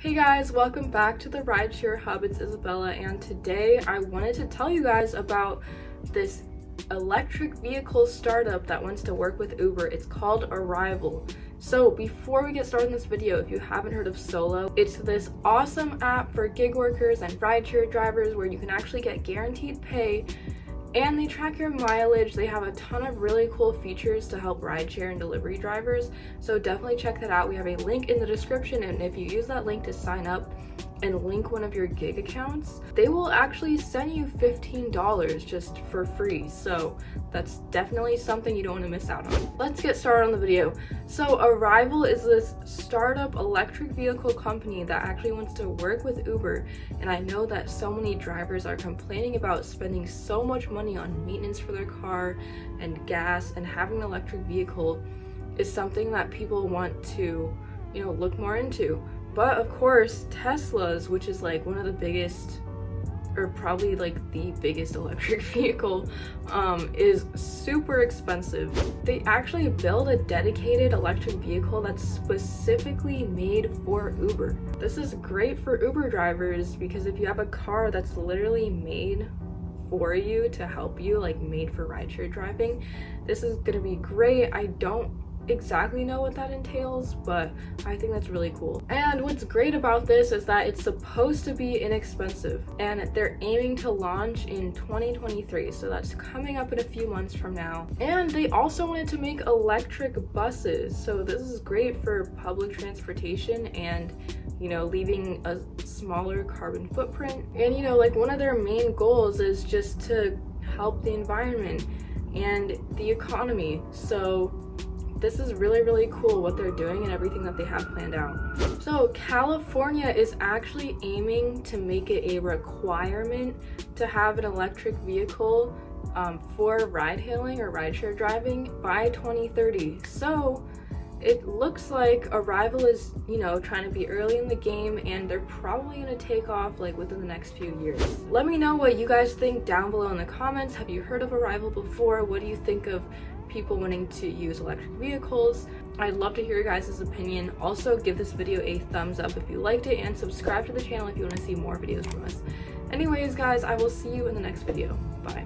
Hey guys, welcome back to the Rideshare Hub. It's Isabella, and today I wanted to tell you guys about this electric vehicle startup that wants to work with Uber. It's called Arrival. So before we get started in this video, if you haven't heard of Solo, it's this awesome app for gig workers and rideshare drivers where you can actually get guaranteed pay and they track your mileage. They have a ton of really cool features to help rideshare and delivery drivers, so definitely check that out. We have a link in the description, and if you use that link to sign up and link one of your gig accounts, they will actually send you $15 just for free. So that's definitely something you don't want to miss out on. Let's get started on the video. So Arrival is this startup electric vehicle company that actually wants to work with Uber, and I know that so many drivers are complaining about spending so much money on maintenance for their car and gas, and having an electric vehicle is something that people want to, look more into. But of course, Tesla's, which is like one of the biggest, or probably like the biggest electric vehicle, is super expensive. They actually build a dedicated electric vehicle that's specifically made for Uber. This is great for Uber drivers because if you have a car that's literally made for you to help you, like made for rideshare driving, this is gonna be great. I don't exactly know what that entails, but I think that's really cool. And what's great about this is that it's supposed to be inexpensive, and they're aiming to launch in 2023, so that's coming up in a few months from now. And they also wanted to make electric buses, so this is great for public transportation and leaving a smaller carbon footprint. And like one of their main goals is just to help the environment and the economy. So this is really cool what they're doing and everything that they have planned out. So California is actually aiming to make it a requirement to have an electric vehicle for ride hailing or rideshare driving by 2030. So it looks like Arrival is, trying to be early in the game, and they're probably going to take off like within the next few years. Let me know what you guys think down below in the comments. Have you heard of Arrival before? What do you think of people wanting to use electric vehicles? I'd love to hear your guys' opinion. Also, give this video a thumbs up if you liked it, and subscribe to the channel if you want to see more videos from us. Anyways, guys, I will see you in the next video. Bye.